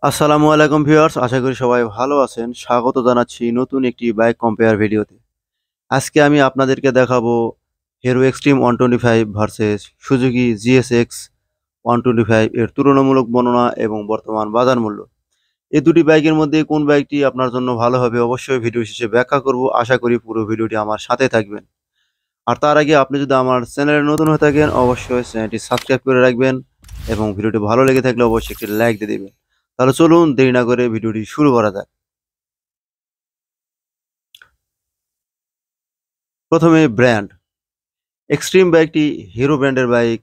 আসসালামু আলাইকুম ভিউয়ার্স, আশা করি সবাই ভালো আছেন। স্বাগত জানাচ্ছি নতুন একটি বাইক কম্পেয়ার ভিডিওতে। আজকে আমি আপনাদেরকে দেখাবো Hero Xtreme 125 versus Suzuki GSX 125 এর তুলনামূলক বর্ণনা এবং বর্তমান বাজার মূল্য। এই দুটি বাইকের মধ্যে কোন বাইকটি আপনার জন্য ভালো হবে অবশ্যই ভিডিও শেষে ব্যাখ্যা করব। আশা করি পুরো ভিডিওটি আমার সাথে থাকবেন। আর তার আগে আপনি যদি আমার চ্যানেলে নতুন হয়ে থাকেন অবশ্যই চ্যানেলটি সাবস্ক্রাইব করে রাখবেন এবং ভিডিওটি ভালো লেগে থাকলে অবশ্যই একটি লাইক দিয়ে দেবেন। তাহলে চলুন দেরি না করে ভিডিওটি শুরু করা যাক। প্রথমে ব্র্যান্ড। এক্সট্রিম বাইকটি হিরো ব্র্যান্ডের বাইক,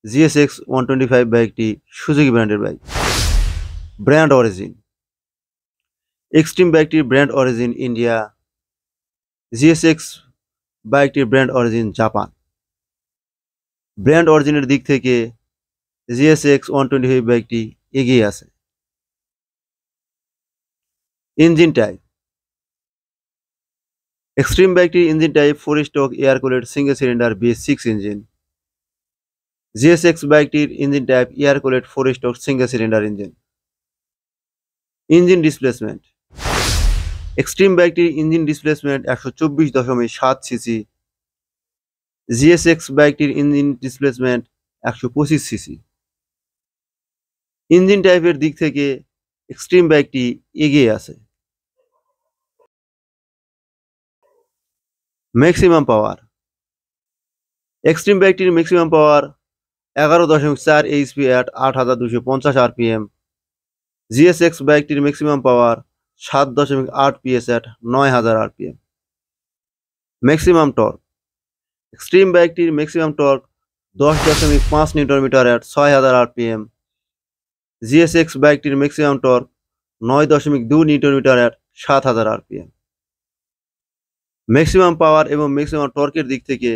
জিএসএক্স 125 বাইকটি সুজুকি ব্র্যান্ডের বাইক। Brand origin. এক্সট্রিম বাইকটির ব্র্যান্ড অরিজিন ইন্ডিয়া, জিএসএক্স বাইকটির ব্র্যান্ড অরিজিন জাপান। ব্র্যান্ড অরিজিনের দিক থেকে জিএসএক্স 125 বাইকটি এগিয়ে আছে। Engine type. এক্সট্রিম বাইকটির engine type 4 stroke air cooled single cylinder BS6 engine. GSX বাইকটির engine type air cooled 4 stroke single cylinder engine. Engine displacement. Xtreme বাইকটির ইঞ্জিন ডিসপ্লেসমেন্ট 124.7 সিসি। জিএসএক্স বাইকটির ইঞ্জিন ডিসপ্লেসমেন্ট 125 সিসি। ইঞ্জিন টাইপের দিক থেকে Xtreme বাইকটি এগিয়ে আছে। Maximum power. এক্সট্রিম বাইকটির maximum power 11.4 HP at 8250 RPM. GSX বাইকটির maximum power 7.8 PS at 9000 RPM. Maximum torque. Xtreme বাইকটির maximum torque 10.5 newton meter at 6000 RPM. GSX বাইকটির maximum torque 9.2 newton meter at 7000 RPM. Maximum power এবং maximum টর্কের দিক থেকে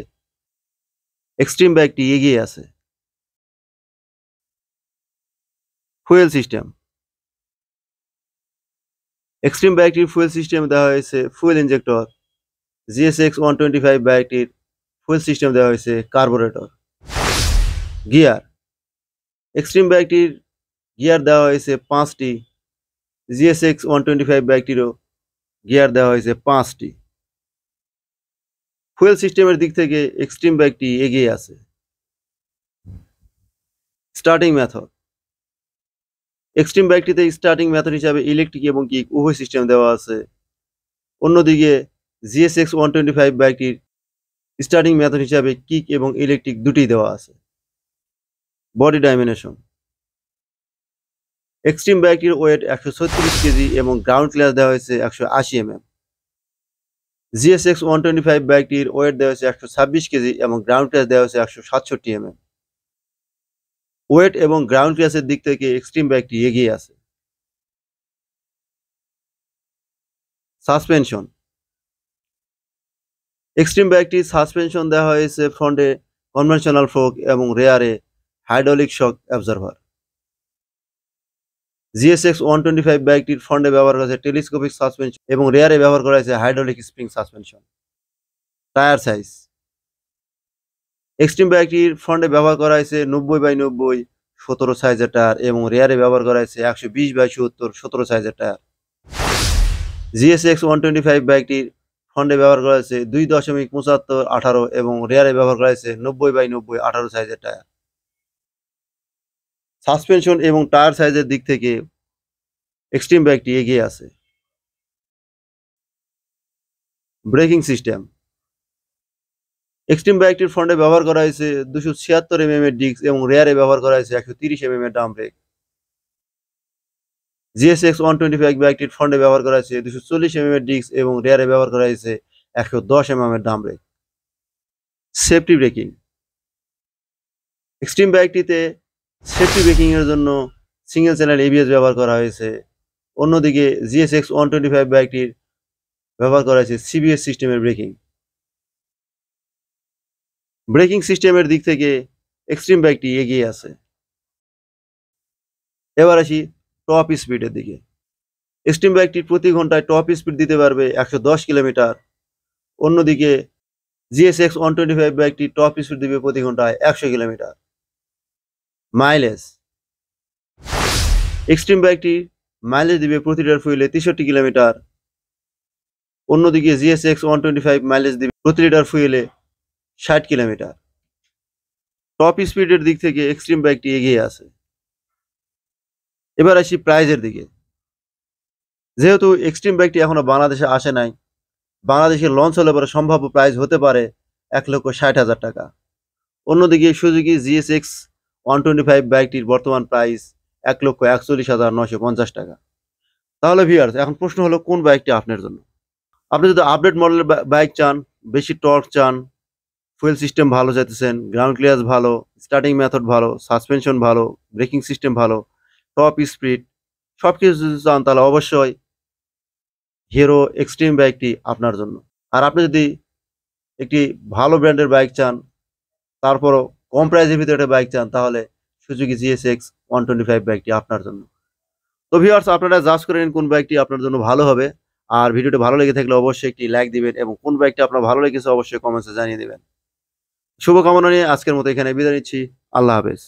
Xtreme বাইকটি এগিয়ে আছে। Fuel system. এক্সট্রিম বাইকটির ফুয়েল সিস্টেম দেওয়া হয়েছে ফুয়েল ইনজেক্টর। জিএসএক্স 125 বাইকটির ফুয়েল সিস্টেম দেওয়া হয়েছে কার্বোরেটর। গিয়ার। এক্সট্রিম বাইকটির গিয়ার দেওয়া হয়েছে 5টি। জিএসএক্স 125 বাইকটিরও গিয়ার দেওয়া হয়েছে 5টি। ফুয়েল সিস্টেমের দিক থেকে এক্সট্রিম বাইকটি এগিয়ে আছে। Starting method. এক্সট্রিম বাইকটিতে স্টার্টিং মেথড হিসাবে ইলেকট্রিক এবং কিক উভয় সিস্টেম দেওয়া আছে। অন্যদিকে জিএসএক্স 125 বাইকটির স্টার্টিং মেথড হিসাবে কিক এবং ইলেকট্রিক দুটিই দেওয়া আছে। Body dimension. এক্সট্রিম বাইকটির ওয়েট 136 কেজি এবং গ্রাউন্ড ক্লিয়ার দেওয়া হয়েছে 180 mm। জিএসএক্স 125 বাইকটির ওয়েট দেওয়া হয়েছে 126 কেজি এবং গ্রাউন্ড ক্লিয়ার দেওয়া হয়েছে 167 mm। ওয়েট এবং গ্রাউন্ড ক্লিয়ারের দিক থেকে এক্সট্রিম বাইকটি এগিয়ে আছে। সাসপেনশন। এক্সট্রিম বাইকটির সাসপেনশন দেওয়া হয়েছে ফ্রন্টে কনভেনশনাল ফোর্ক এবং রেয়ারে হাইড্রোলিক শক অ্যাবজর্ভার। জিএসএক্স 125 বাইকটির ফ্রন্টে ব্যবহার করা হয়েছে টেলিস্কোপিক সাসপেনশন এবং রেয়ারে ব্যবহার করা হয়েছে hydraulic spring suspension. Tyre size. Xtreme বাইকটির ফ্রন্টে ব্যবহার করা হয়েছে 90/90 17 সাইজের টায়ার এবং রেয়ারে ব্যবহার করা হয়েছে 120/70 17 সাইজের টায়ার। জিএসএক্স 125 বাইকটির ফ্রন্টে ব্যবহার করা হয়েছে 2.75 18 এবং রেয়ারে ব্যবহার করা হয়েছে 90/90 18 সাইজের টায়ার। সাসপেনশন এবং টায়ার সাইজের দিক থেকে এক্সট্রিম বাইকটি এগিয়ে আছে। Braking system. এক্সট্রিম বাইকটির ফ্রন্টে ব্যবহার করা হয়েছে 276 mm এর ডিস্ক এবং রেয়ারে ব্যবহার করা হয়েছে 130 mm এর ড্রাম ব্রেক। জিএসএক্স 125 বাইকটির ফ্রন্টে ব্যবহার করা হয়েছে 240 mm এর ডিস্ক এবং রেয়ারে ব্যবহার করা হয়েছে 110 mm এর drum brake. Safety braking. Xtreme বাইকটিতে সেফটি ব্রেকিং এর জন্য সিঙ্গেল চ্যানেল ABS ব্যবহার করা হয়েছে। অন্যদিকে জিএসএক্স 125 বাইকটির ব্যবহার করা হয়েছে CBS সিস্টেমের ব্রেকিং। ব্রেকিং সিস্টেমের দিক থেকে এক্সট্রিম বাইকটি এগিয়ে আছে। এবার আসি টপ স্পিডের দিকে। এক্সট্রিম বাইকটি প্রতি ঘন্টায় টপ স্পিড দিতে পারবে 110 কিলোমিটার। অন্যদিকে জিএসএক্স 125 বাইকটি টপ স্পিড দিবে প্রতি ঘন্টায় 100 কিলোমিটার। মাইলেজ। এক্সট্রিম বাইকটি মাইলেজ দিবে প্রতি লিটার ফুয়েলে 63 কিলোমিটার। অন্যদিকে GSX 125 মাইলেজ দিবে প্রতি লিটার ফুয়েলে 60 কিলোমিটার। টপ স্পিডের দিক থেকে এক্সট্রিম বাইকটি এগিয়ে আছে। এবার আসি প্রাইজের দিকে। যেহেতু এক্সট্রিম বাইকটি এখনো বাংলাদেশে আসে নাই, বাংলাদেশে লঞ্চ হলে পরে সম্ভাব্য প্রাইস হতে পারে 1,60,000 টাকা। অন্যদিকে সুজুকি GSX 125 বাইকটির বর্তমান প্রাইস 1,41,950 টাকা। তাহলে ভিউয়ার্স, এখন প্রশ্ন হলো কোন বাইকটি আপনার জন্য? আপনি যদি আপডেট মডেলের বাইক চান, বেশি টর্ক চান, ফুয়েল সিস্টেম ভালো চাইতেছেন, গ্রাউন্ড ক্লিয়ারেন্স ভালো, স্টার্টিং মেথড ভালো, সাসপেনশন ভালো, ব্রেকিং সিস্টেম ভালো, টপ স্পিড সবকিছু যদি চান, তাহলে অবশ্যই হিরো এক্সট্রিম বাইকটি আপনার জন্য। আর আপনি যদি একটি ভালো ব্র্যান্ডের বাইক চান, তারপরও কম প্রাইসের ভিতরে একটা বাইক চান, তাহলে সুজুকি GSX 125 বাইকটি আপনার জন্য। তো ভিউয়ার্স, আপনারা জাজ করে নিন কোন বাইকটি আপনার জন্য ভালো হবে। আর ভিডিওটি ভালো লেগে থাকলে অবশ্যই একটি লাইক দিবেন এবং কোন বাইকটি আপনার ভালো লেগেছে অবশ্যই কমেন্টসে জানিয়ে দিবেন। শুভকামনা নিয়ে আজকের মতো এখানে বিদায় নিচ্ছি। আল্লাহ হাফেজ।